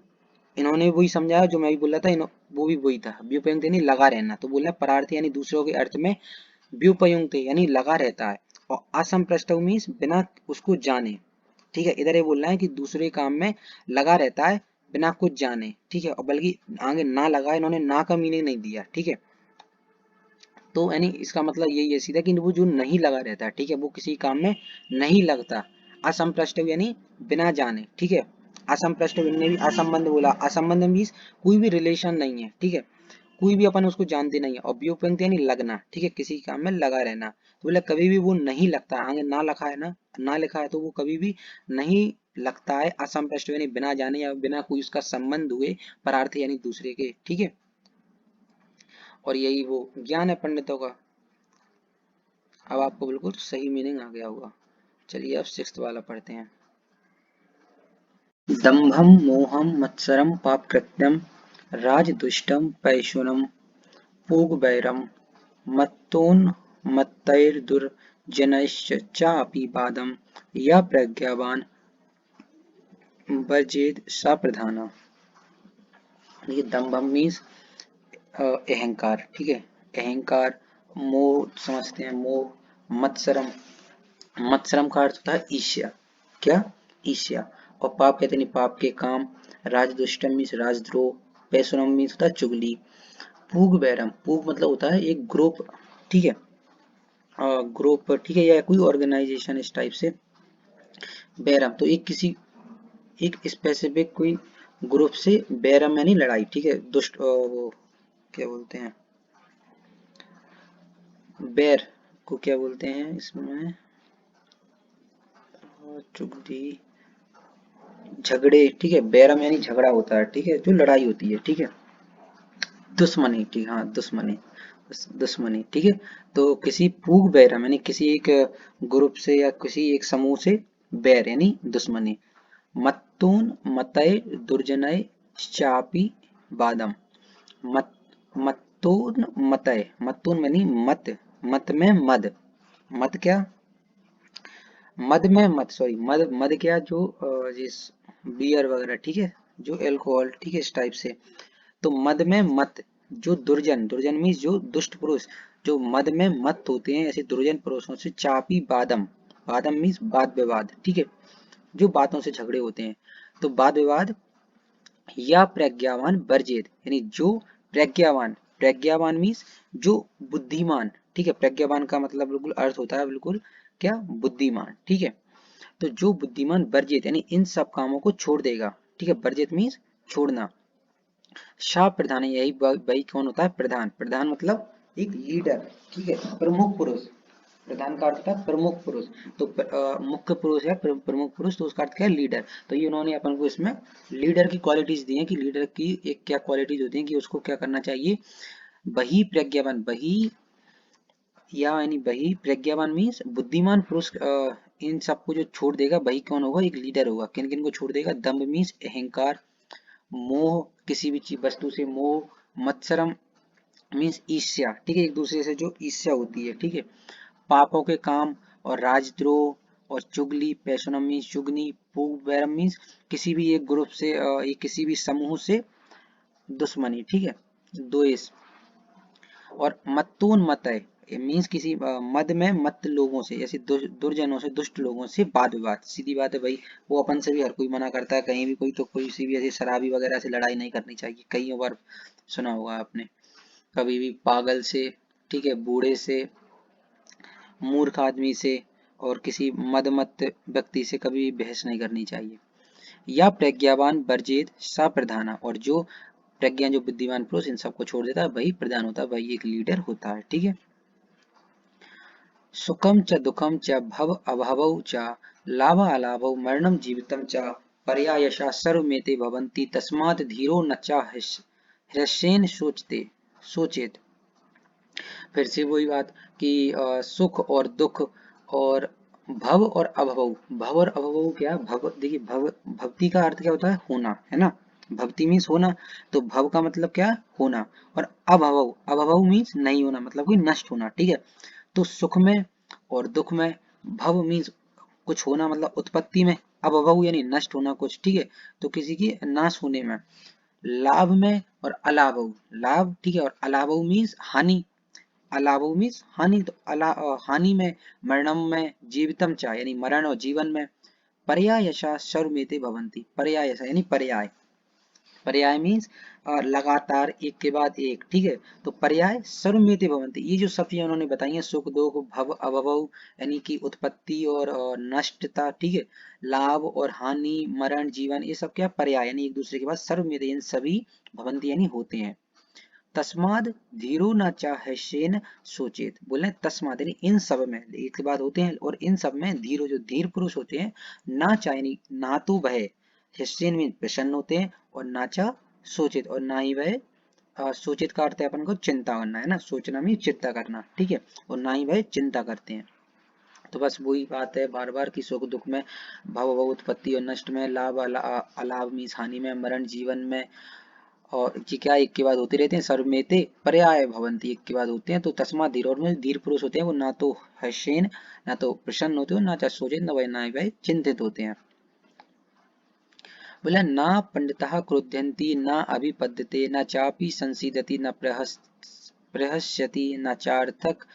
इन्होंने वही समझाया जो मैं भी बोला था, वो भी वही था, व्युपयुक्त यानी लगा रहना, तो बोला परार्थी यानी दूसरों के अर्थ में व्युपयुक्त यानी लगा रहता है, और असंप्रष्ट मीन्स बिना उसको जाने, ठीक है इधर ये बोल रहा है कि दूसरे काम में लगा रहता है बिना कुछ जाने, ठीक है और बल्कि आगे ना लगा, इन्होंने ना का मीनिंग नहीं दिया, ठीक है तो यानी इसका मतलब यही है सीधा कि वो जो नहीं लगा रहता है, ठीक है वो किसी काम में नहीं लगता, असंप्रष्ट यानी बिना जाने, ठीक है असंप्रष्ट ने भी असंबंध बोला, असंबंध मीन्स कोई भी रिलेशन नहीं है, ठीक है कोई भी अपन उसको जानते नहीं है, और व्युपयुक्त यानी लगना, ठीक है किसी काम में लगा रहना, तो बोला कभी भी वो नहीं लगता, आगे ना लिखा है ना, ना लिखा है तो वो कभी भी नहीं लगता है, असंप्रष्ट यानी बिना जाने या बिना कोई उसका संबंध हुए, परार्थी यानी दूसरे के, ठीक है और यही वो ज्ञान है पंडितों का। अब आपको बिल्कुल सही मीनिंग आ गया होगा। चलिए अब सिक्स्थ वाला पढ़ते हैं। दंभम मोहम मत्सरम पापकृत्यम राजदुष्टम पैशुनम पूगवैरम मत्तोन्मत्तैर्दुर्जनैश्च चापि बादम या प्रज्ञावान वर्जेत सा प्रधाना। ये दंभम मीन्स अहंकार, ठीक है अहंकार, मोह समझते हैं मोह, मत्सरम, मत्सरम का अर्थ होता है ईर्ष्या, क्या ईर्ष्या, और पाप कहते हैं पाप के काम, राजदुष्टम मीन्स राजद्रोह, पैसुनम मीन्स होता है चुगली, पूग बैरम, पूग मतलब होता है एक ग्रुप, ठीक है ग्रुप, ठीक है या कोई ऑर्गेनाइजेशन इस टाइप से, बैरम तो एक किसी एक स्पेसिफिक कोई ग्रुप से, बैरम यानी लड़ाई, ठीक है दुष्ट वो क्या बोलते हैं, बैर को क्या बोलते हैं इसमें, चुगली झगड़े, ठीक है बैरम यानी झगड़ा होता है, ठीक है जो लड़ाई होती है, ठीक है दुश्मनी, ठीक हाँ दुश्मनी, दुश्मनी ठीक है, तो किसी पूग बैरम यानी किसी एक ग्रुप से या किसी एक समूह से, बैर यानी दुश्मनी, मत्तून मतय दुर्जनय चापी बादम, मत मत्तून मतय, मत्तून यानी मत, मत में मद, मत क्या मद में मत सॉरी मद, मद क्या जो जिस बियर वगैरह, ठीक है जो एल्कोहल, ठीक है इस टाइप से, तो मद में मत, जो दुर्जन, दुर्जन मीन्स जो दुष्ट पुरुष, जो मद में मत होते हैं, ऐसे दुर्जन पुरुषों से चापी बादम, बादम मीन्स वाद विवाद, ठीक है, जो बातों से झगड़े होते हैं, तो वाद विवाद या प्रज्ञावान वर्जित, यानी जो प्रज्ञावान, प्रज्ञावान मीन्स जो बुद्धिमान, ठीक है, प्रज्ञावान का मतलब बिल्कुल अर्थ होता है बिल्कुल क्या, बुद्धिमान, ठीक है, तो जो बुद्धिमान वर्जित यानी इन सब कामों को छोड़ देगा, ठीक है, वर्जित मीन्स छोड़ना। शाह प्रधान, यही वही कौन होता है, प्रधान, प्रधान मतलब एक लीडर, ठीक है, प्रमुख पुरुष, प्रधान का अर्थ था प्रमुख पुरुष, तो मुख्य पुरुष है प्रमुख पुरुष, तो उसका अर्थ क्या है, लीडर, तो ये उन्होंने अपन को इसमें लीडर की क्वालिटीज दी हैं कि लीडर की एक क्या क्वालिटीज होती हैं कि उसको क्या करना चाहिए, वही प्रज्ञावान, वही या यानी वही प्रज्ञावान मीन्स बुद्धिमान पुरुष इन सबको जो छोड़ देगा वही कौन होगा, एक लीडर होगा। किन किन को छोड़ देगा, दम्भ मीन्स अहंकार, मोह किसी भी चीज वस्तु से मोह, मत्सरम मीन्स ईर्ष्या, ठीक है, एक दूसरे से जो ईर्ष्या होती है, ठीक है, पापों के काम और राजद्रोह, और चुगली, पैशनम मीन्स चुगनी, पूवैरम मीन्स किसी भी एक ग्रुप से या किसी भी समूह से दुश्मनी, ठीक है, द्वेष, और मत्तोन्मत है मीन्स किसी मद में मत लोगों से, जैसे दुर्जनों से, दुष्ट लोगों से वाद विवाद, सीधी बात है भाई, वो अपन से भी हर कोई मना करता है, कहीं भी कोई तो कोई सी भी ऐसी शराबी वगैरह से लड़ाई नहीं करनी चाहिए, कई बार सुना होगा आपने, कभी भी पागल से, ठीक है, बूढ़े से, मूर्ख आदमी से, और किसी मदमत व्यक्ति से कभी बहस नहीं करनी चाहिए। या प्रज्ञावान वर्जित सा प्रधाना, और जो प्रज्ञा, जो बुद्धिमान पुरुष इन सबको छोड़ देता है वही प्रधान होता है, वही एक लीडर होता है, ठीक है। सुखम च दुखम च भव अभवौ च लाभ अलाभौ मरणम जीवितम च पर्यायशा सर्वमेते भवन्ति तस्मात् धीरो न च हृष्येन सोचेत। फिर से वही बात कि सुख और दुख और भव और अभव, भव और अभव क्या, भव देखिए, भव भक्ति का अर्थ क्या होता है, होना, है ना, भक्ति मीन्स होना, तो भव का मतलब क्या है, होना, और अभव, अभव मीन्स नहीं होना, मतलब कि नष्ट होना, ठीक है, तो सुख में और दुख में, भव मीन्स कुछ होना मतलब उत्पत्ति में, अभव यानी नष्ट होना कुछ, ठीक है, तो किसी की नाश होने में, लाभ में और अलाभ, लाभ, ठीक है, और अलाभ मीन्स हानि, अलाभो मीन्स हानि, तो हानि में, मरणम में, जीवितम चा यानी मरण और जीवन में, पर्यायशा सर्वमेते भवन्ति, पर्यायशा यानी पर्याय, पर्याय मीन्स लगातार एक के बाद एक, ठीक है, तो पर्याय सर्वमेते भवन्ति, ये जो सब चीजें उन्होंने बताई हैं, सुख दुख भव अभव यानी कि उत्पत्ति और नष्टता, ठीक है, लाभ और हानि, मरण, जीवन, ये सब क्या पर्याय यानी एक दूसरे के बाद, सर्वमेते इन सभी भवन्ति यानी होते हैं। तस्माद धीरो न चाहेन सोचेत, बोले तस्माद यानी इन सब में, एक के बाद होते हैं, और इन सब में धीरो, जो धीर पुरुष होते हैं, ना चाहे ना तो वह हिस्सेन में प्रसन्न होते हैं, और ना चाह सोचित, और ना ही वह सोचित का अर्थ है अपन को चिंता करना, है ना, सोचना में चिंता करना, ठीक है, और ना ही वह चिंता करते हैं। तो बस वही बात है बार बार की सुख दुख में, भव भव उत्पत्ति और नष्ट में, लाभ अलाभ मीन्स हानि में, मरण जीवन में, और ये क्या एक के बाद होते रहते हैं, सर्वमेते पर्याय भवंती एक के बाद होते हैं, तो तस्मा धीर, और में धीर पुरुष होते हैं, वो ना तो हर्षेन, ना तो प्रसन्न होते हो, ना चाहे सोचे, न वह ना वह चिंतित होते हैं। बोला ना पंडिता क्रुध्यन्ति न अभिपद्यते न चापि संसीदति न प्रहस्यति न चार्थक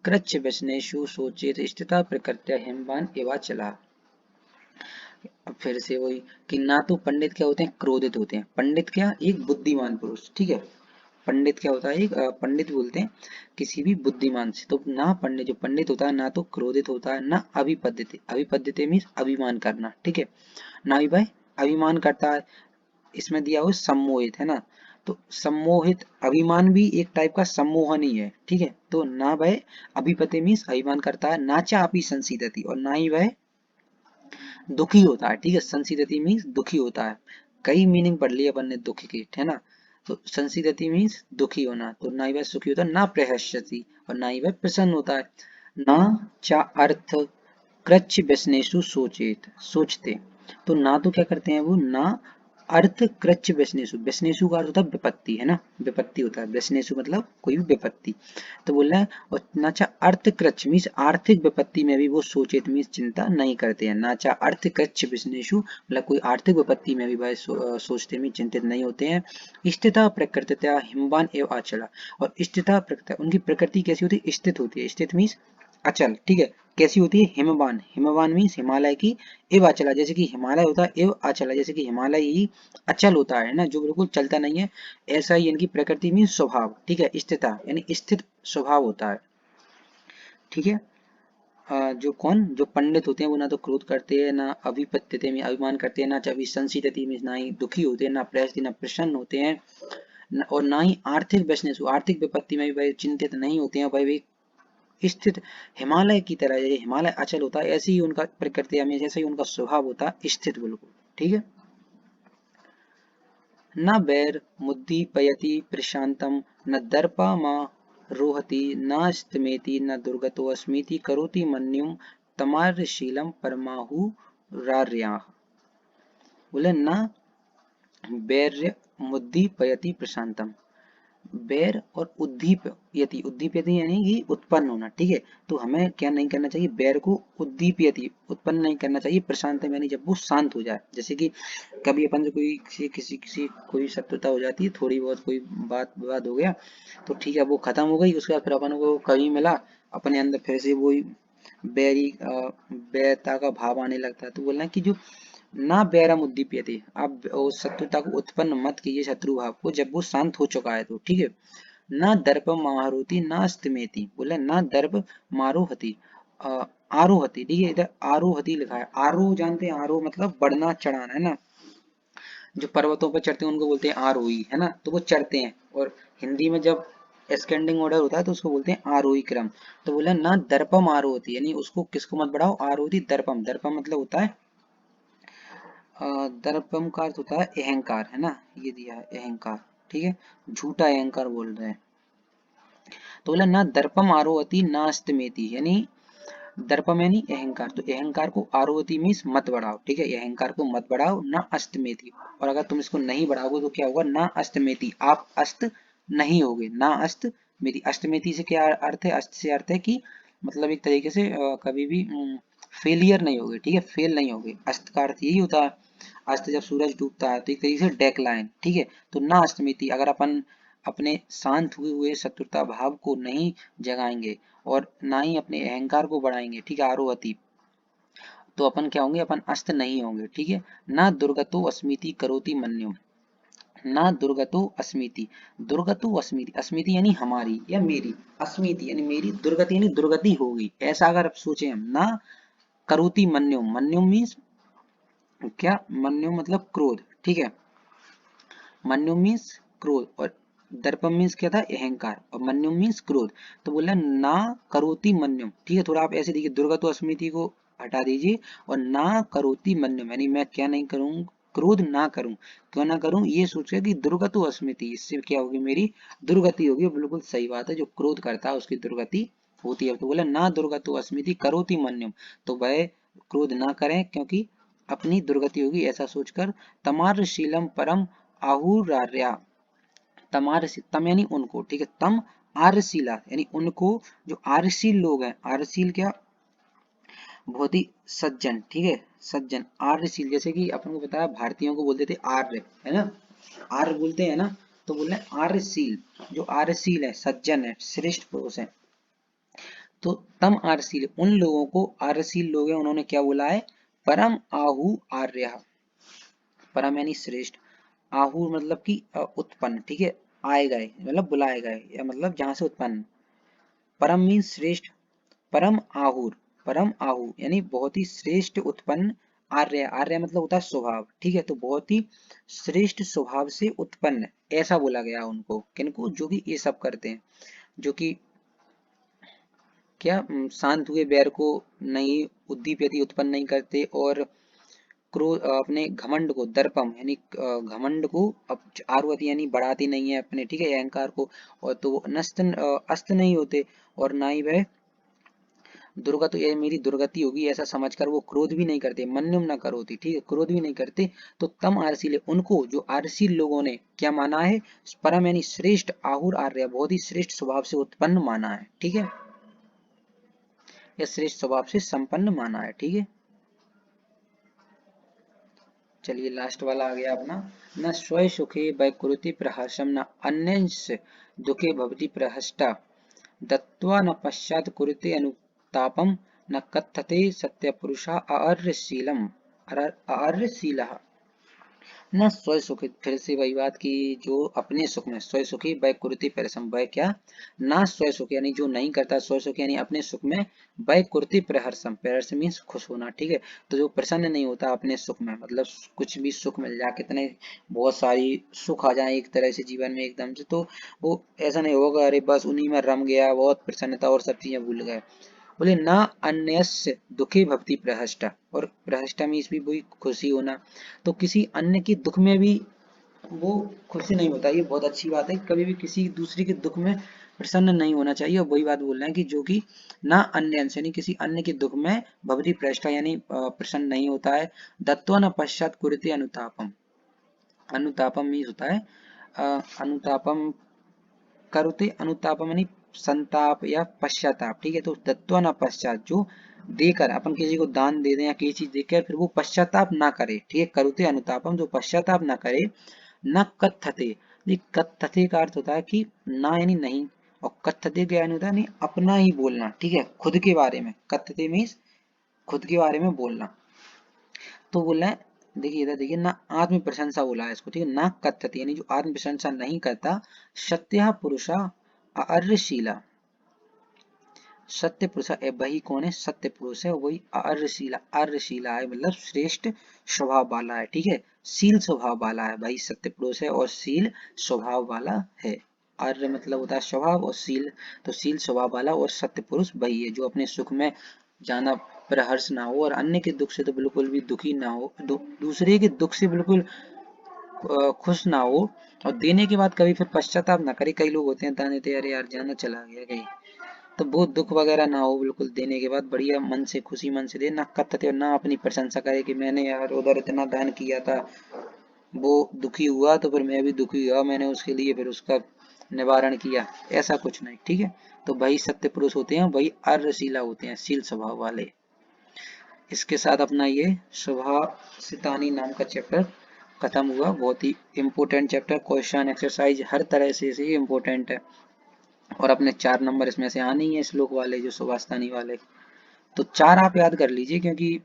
कृच्छ व्यसनेषु सोचेत स्थिता प्रकृत्या हिमवान एवा चला। अब फिर से वही कि ना तो पंडित क्या होते हैं, क्रोधित होते हैं, पंडित क्या, एक बुद्धिमान पुरुष, ठीक है, पंडित क्या होता है, एक पंडित बोलते हैं किसी भी बुद्धिमान से, तो ना पंडित, जो पंडित होता है ना तो क्रोधित होता है, ना अभिपद्यते, अभिपद्यते मीन्स अभिमान करना, ठीक है, ना ही भाई अभिमान करता है, इसमें दिया हुआ सम्मोहित, है ना, तो सम्मोहित, अभिमान भी एक टाइप का सम्मोहन ही है, ठीक है, तो ना वह अभिपते मीन्स अभिमान करता है, ना चापी संसीदति, और ना ही वह दुखी होता है, ठीक है, संसीदति मीन्स दुखी होता है, कई मीनिंग पढ़ ली अपन ने दुखी की, है ना, तो संसीदति मीन्स दुखी होना, तो ना ही वह सुखी होता है, ना प्रहस्यति, और ना ही वह प्रसन्न होता है, ना चा अर्थ कृच्छ व्यसनेषु सोचेत, सोचते, तो ना तो क्या करते हैं वो, ना अर्थ कृच्च व्यसनेषु, व्यसनेषु का अर्थ होता है विपत्ति, है ना, विपत्ति होता है, व्यसनेषु मतलब कोई भी विपत्ति। तो बोल रहा है और नाचा अर्थ कृच्च मीन्स आर्थिक विपत्ति में भी वो सोचेत मीन्स चिंता नहीं करते हैं। नाचा अर्थ कृच्च व्यसनेषु मतलब कोई आर्थिक विपत्ति में भी वह सोचते में चिंतित नहीं होते हैं। स्थिता प्रकृतिता हिमवान एवं आचला, और स्थिता प्रकृति उनकी प्रकृति कैसी होती है, स्थित होती है, स्थित मीन्स अचल, ठीक है, कैसी होती है, हिमवान, हिमवान मीन्स हिमालय की, एवं अचला जैसे कि हिमालय होता है, एवं अचला जैसे कि हिमालय ही अचल होता है ना, जो बिल्कुल चलता नहीं है, ऐसा ही इनकी प्रकृति मीन्स स्वभाव, ठीक है, स्थिता यानी स्थित स्वभाव होता है, ठीक है। जो कौन जो पंडित होते हैं वो ना तो क्रोध करते हैं, ना अभिपत्यते में अभिमान करते हैं, ना चाहे संसिदति में ना ही दुखी होते हैं, ना प्रयस्ति ना प्रसन्न होते हैं, और ना ही आर्थिक व्यसनेस आर्थिक विपत्ति में भी भाई चिंतित नहीं होते हैं भाई, स्थित हिमालय की तरह, जैसे हिमालय अचल होता है ऐसे ही उनका प्रकृति हमें ऐसे ही उनका स्वभाव होता है स्थित बिल्कुल, ठीक है। न बैर मुद्दीपयति प्रशांतम न दर्पमारोहति न स्तमेति न दुर्गतोऽस्मीति करोति मन्युं तमार्यशीलं परमाहुरार्याः। बोले न बैर्य मुद्दीपयति प्रशांतम, बैर और उद्दीप यति, उद्दीप यति यानी कि उत्पन्न होना, ठीक है। तो हमें क्या नहीं करना चाहिए, बैर को उद्दीप यति उत्पन्न नहीं करना चाहिए, प्रशांत यानी जब वो शांत हो जाए, जैसे कि कभी अपन से कोई किसी कोई शत्रुता हो जाती है, थोड़ी बहुत कोई बात विवाद हो गया तो ठीक है वो खत्म हो गई, उसके बाद फिर अपन को कभी मिला अपने अंदर फिर से वही बैरी बैरता का भाव आने लगता है। तो बोलना है कि जो ना बैरम उद्दीप्यते, आप उस शत्रुता को उत्पन्न मत कीजिए शत्रु भाव को जब वो शांत हो चुका है तो, ठीक है। ना दर्प मारुति ना स्तिमेति, बोले ना दर्प मारुहति आरोहति, ठीक है, इधर आरोहति लिखा है, आरोह जानते हैं, आरोह मतलब बढ़ना चढ़ाना, है ना, जो पर्वतों पर चढ़ते हैं उनको बोलते हैं आरोही, है ना, तो वो चढ़ते हैं, और हिंदी में जब एस्केंडिंग ऑर्डर होता है तो उसको बोलते हैं आरोही क्रम। तो बोला ना दर्पम आरोहति यानी उसको किसको मत बढ़ाओ, आरोहति दर्पम, दर्पम मतलब होता है दर्पम का अर्थ होता है अहंकार, है ना, ये दिया है अहंकार, ठीक है, झूठा अहंकार बोल रहे हैं। तो बोला ना दर्पम आरोहति ना अस्तमेति, यानी दर्पम यानी अहंकार, तो अहंकार को आरोहति मीन्स मत बढ़ाओ, ठीक है, अहंकार को मत बढ़ाओ ना अस्तमेति, और अगर तुम इसको नहीं बढ़ाओगे तो क्या होगा, ना अस्तमेति आप अस्त नहीं होगे, ना अस्तमेति, अस्तमेति से क्या अर्थ है, अस्त से अर्थ है कि मतलब एक तरीके से कभी भी फेलियर नहीं होगे, ठीक है, फेल नहीं होगे, अस्त का अर्थ यही होता है, अस्त जब सूरज डूबता है तो एक तरीके से डेक्लाइन, ठीक है। तो ना अस्तमिति अगर अपन अपने शांत हुए हुए शत्रुता भाव को नहीं जगाएंगे और ना ही अपने अहंकार को बढ़ाएंगे, ठीक है, आरोहति, तो अपन क्या होंगे, अपन अस्त नहीं होंगे, ठीक है। ना दुर्गतो अस्मिति करोति मन्युम, ना दुर्गतो अस्मिति, दुर्गतो अस्मिति, अस्मिति यानी हमारी या मेरी, अस्मिति यानी मेरी, दुर्गति यानी दुर्गति होगी, ऐसा अगर आप सोचे हम, ना करोति मन्युम, मन्युम मीन्स क्या, मन्युम मतलब क्रोध, ठीक है, मन्युम मीन्स क्रोध, और दर्पम मीन्स क्या था, अहंकार, और मन्युम मीन्स क्रोध। तो बोला ना करोति मन्युम, ठीक है, थोड़ा आप ऐसे देखिए, दुर्गतो अस्मिति को हटा दीजिए और ना करोति मन्युम यानी मैं क्या नहीं करूं, क्रोध ना करूं, क्यों ना करूं, ये सोचे कि दुर्गतो अस्मिति इससे क्या होगी, मेरी दुर्गति होगी, बिल्कुल सही बात है, जो क्रोध करता है उसकी दुर्गति होती है। तो बोला ना दुर्गतो अस्मिति करोति मन्युम, तो वह क्रोध ना करें क्योंकि अपनी दुर्गति होगी, ऐसा सोचकर तमारशीलम परम आहुरार्या, तमार तम यानी उनको, ठीक है, तम आर्यशीला यानी उनको, जो आर्यशील लोग हैं, आर्यशील क्या, बहुत ही सज्जन, ठीक है, सज्जन आर्यशील, जैसे कि अपन को बताया भारतीयों को बोलते थे आर्य, है ना, आर्य बोलते हैं ना, तो बोल रहे आर्यशील, जो आर्यशील है, सज्जन है, श्रेष्ठ पुरुष है, तो तम आर्यशील उन लोगों को, आर्यशील लोग हैं उन्होंने क्या बोला है, परम आहु आर्य, परम यानी श्रेष्ठ, आहूर मतलब कि उत्पन्न, ठीक है, आए गए मतलब बुलाए गए या मतलब जहां से उत्पन्न, परम मीन श्रेष्ठ, परम आहूर, परम आहू यानी बहुत ही श्रेष्ठ उत्पन्न, आर्य, आर्य मतलब होता है स्वभाव, ठीक है, तो बहुत ही श्रेष्ठ स्वभाव से उत्पन्न, ऐसा बोला गया उनको, किनको, जो कि ये सब करते हैं, जो कि क्या शांत हुए बैर को नहीं उद्दीप यदि उत्पन्न नहीं करते, और क्रोध अपने घमंड को, दर्पम यानी घमंड को आरुवती यानी बढ़ाती नहीं है अपने, ठीक है, अहंकार को, और तो वो नष्ट अस्त नहीं होते, और ना ही वह दुर्गत, ये मेरी दुर्गति होगी ऐसा समझकर वो क्रोध भी नहीं करते, मन्युम न करोति, ठीक है, क्रोध भी नहीं करते। तो तम आरसीले, उनको जो आरसील लोगों ने क्या माना है, परम यानी श्रेष्ठ, आहुर आर्य बहुत ही श्रेष्ठ स्वभाव से उत्पन्न माना है, ठीक है, या श्रेष्ठ स्वभाव से संपन्न माना है, ठीक है। चलिए लास्ट वाला आ गया अपना, न स्वय सुखे वैकुरुति प्रहर्षम न अन्य दुखे भवति प्रहष्टा दत्वा न पश्चात कुरुते अनुतापम न कथते सत्यपुरुषा अर्यशीलम अर्यशीलः। न स्वय सुखी, फिर से वही बात की जो अपने सुख में स्वय सुखी वह कुरुति परिश्रम, वह क्या, ना स्वय सुख यानी जो नहीं करता, स्वय सुख यानी अपने सुख में, वह कुरुति प्रहर्षम, प्रहर्ष मीन्स खुश होना, ठीक है। तो जो प्रसन्न नहीं होता अपने सुख में, मतलब कुछ भी सुख मिल जाए, कितने बहुत सारी सुख आ जाए एक तरह से जीवन में एकदम से, तो वो ऐसा नहीं होगा अरे बस उन्हीं में रम गया, बहुत प्रसन्नता और सब चीजें भूल गए। बोले ना अन्यस्य दुखी भक्ति प्रहष्टा, और प्रहष्टा में इसमें वही खुशी होना, तो किसी अन्य के दुख में भी वो खुशी नहीं होता, ये बहुत अच्छी बात है, कभी भी किसी दूसरे के दुख में प्रसन्न नहीं होना चाहिए। और वही बात बोल रहे हैं कि जो कि ना अन्य यानी किसी अन्य के दुख में भवती प्रष्टा यानी प्रसन्न नहीं होता है। दत्वा न पश्चात कुरुते अनुतापम, अनुतापम मीन्स होता है अनुतापम करुते, अनुतापम यानी संताप या पश्चाताप, ठीक है। तो दत्वा न पश्चात, जो देकर अपन किसी को दान दे दें या किसी चीज देकर फिर वो पश्चाताप ना करे, ठीक है, करुते अनुतापम, जो पश्चाताप ना करे। न कथते, ये कथते का अर्थ होता है कि ना यानी नहीं, और कथते का यानी होता है नहीं अपना ही बोलना, ठीक है, खुद के बारे में, कथते मीन्स खुद के बारे में बोलना। तो बोला है, देखिए इधर देखिए, ना आत्म प्रशंसा बोला है इसको, ठीक है, ना कथते यानी जो आत्म प्रशंसा नहीं करता। सत्य पुरुषा अर्यशीला, सत्य पुरुष है वही कौन है, सत्य पुरुष है वही अर्यशीला, अर्यशीला है मतलब श्रेष्ठ स्वभाव वाला है, ठीक है, शील स्वभाव वाला है, भाई सत्य पुरुष है और शील स्वभाव वाला है। आर्य मतलब होता है स्वभाव और शील, तो शील स्वभाव वाला और सत्य पुरुष वही है जो अपने सुख में ज्यादा प्रहर्ष ना हो और अन्य के दुख से तो बिल्कुल भी दुखी ना हो, दूसरे के दुख से बिल्कुल खुश ना हो, और देने के बाद कभी फिर पश्चाताप ना करे। कई लोग होते हैं दान देते अरे यार जाना चला गया कहीं, तो बहुत दुख वगैरह ना हो, बिल्कुल देने के बाद बढ़िया मन से खुशी मन से दे, ना कथते और ना अपनी प्रशंसा करे कि मैंने यार उधर इतना दान किया था, वो दुखी हुआ तो फिर मैं भी दुखी हुआ, मैंने उसके लिए फिर उसका निवारण किया, ऐसा कुछ नहीं, ठीक है। तो वही सत्य पुरुष होते हैं, वही अर्यशीला होते हैं, शील स्वभाव वाले। इसके साथ अपना ये सुभाषितानी नाम का चैप्टर खत्म हुआ, बहुत ही इम्पोर्टेंट चैप्टर, क्वेश्चन एक्सरसाइज हर तरह से इम्पोर्टेंट है, और अपने 4 नंबर इसमें से आने ही है श्लोक वाले जो सुभाषितानी वाले। तो 4 आप याद कर लीजिए क्योंकि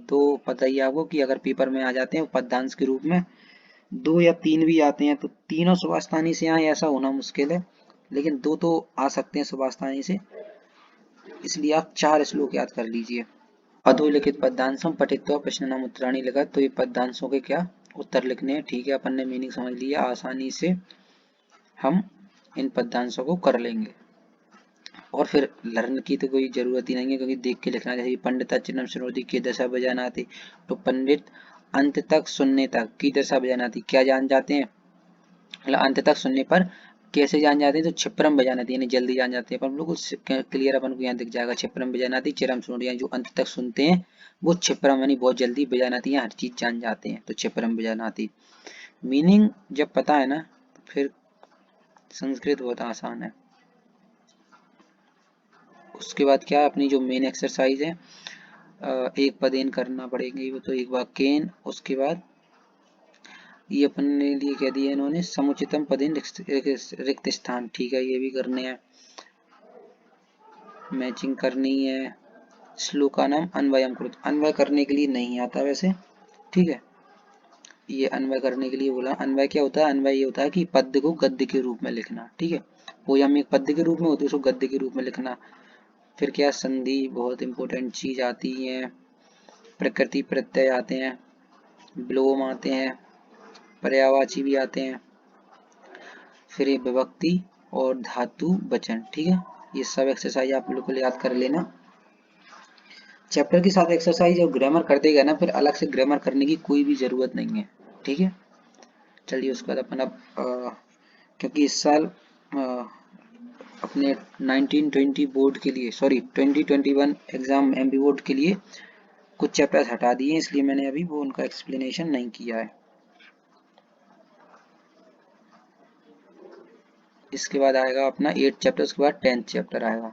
2 पता ही आपको कि अगर पेपर में आ जाते हैं पदयांश के रूप में, 2 या 3 भी आते हैं, तो तीनों सुभाषितानी से आए ऐसा होना मुश्किल है, लेकिन 2 तो आ सकते हैं सुभाषितानी से, इसलिए आप 4 श्लोक याद कर लीजिए। अधोलिखित पद्यांशम पठित्वा प्रश्न नाम उत्तराणी लिखा, तो ये पद्यांशों के क्या उत्तर लिखने हैं, ठीक है, अपन ने मीनिंग समझ लिया, आसानी से हम इन पद्यांशों को कर लेंगे, और फिर लर्न की तो कोई जरूरत ही नहीं है क्योंकि देख के लिखना। जैसे पंडित चिन्ह सुनोदी की दशा बजाना थी, तो पंडित अंत तक सुनने तक की दशा बजाना थी, क्या जान जाते हैं, मतलब अंत तक सुनने पर कैसे जान जाते हैं, तो क्षिप्रम बजाना थी यानी जल्दी जान जाते हैं, पर बिल्कुल क्लियर अपन को यहाँ दिख जाएगा, क्षिप्रम बजाना थी, चिरम सुनोदी यानी जो अंत तक सुनते हैं वो क्षिप्रम यानी बहुत जल्दी बजाना थी, हर चीज जान जाते हैं, तो क्षिप्रम बजाना थी। मीनिंग जब पता है ना तो फिर संस्कृत बहुत आसान है। उसके बाद क्या अपनी जो मेन एक्सरसाइज है, एक पदेन करना पड़ेगी, वो तो एक वाक्यन, उसके बाद ये अपने लिए कह दिया इन्होंने समुचितम पदेन रिक्त स्थान, ठीक है, ये भी करने हैं, मैचिंग करनी है। श्लोका नाम अन्वयम कृत, अन्वय करने के लिए नहीं आता वैसे, ठीक है, ये अन्वय करने के लिए बोला। अन्वय क्या होता है, अन्वय ये होता है कि पद्य को गद्य के रूप में लिखना, ठीक है, पोयम एक पद्य के रूप में होती है, उसको गद्य के रूप में लिखना। फिर क्या संधि बहुत इंपॉर्टेंट चीज आती है, प्रकृति प्रत्यय आते हैं, विलोम आते हैं, पर्यायवाची भी आते हैं, फिर ये विभक्ति और धातु वचन, ठीक है, ये सब एक्सरसाइज आप बिल्कुल याद कर लेना। चैप्टर के साथ एक्सरसाइज और ग्रामर कर देगा ना, फिर अलग से ग्रामर करने की कोई भी जरूरत नहीं है, ठीक है। चलिए उसके बाद अपन अब क्योंकि इस साल अपने 1920 बोर्ड के लिए, सॉरी 2021 एग्जाम एमपी बोर्ड के लिए कुछ चैप्टर्स हटा दिए, इसलिए मैंने अभी वो उनका एक्सप्लेनेशन नहीं किया है। इसके बाद आएगा अपना 8 चैप्टर, उसके बाद 10th चैप्टर आएगा।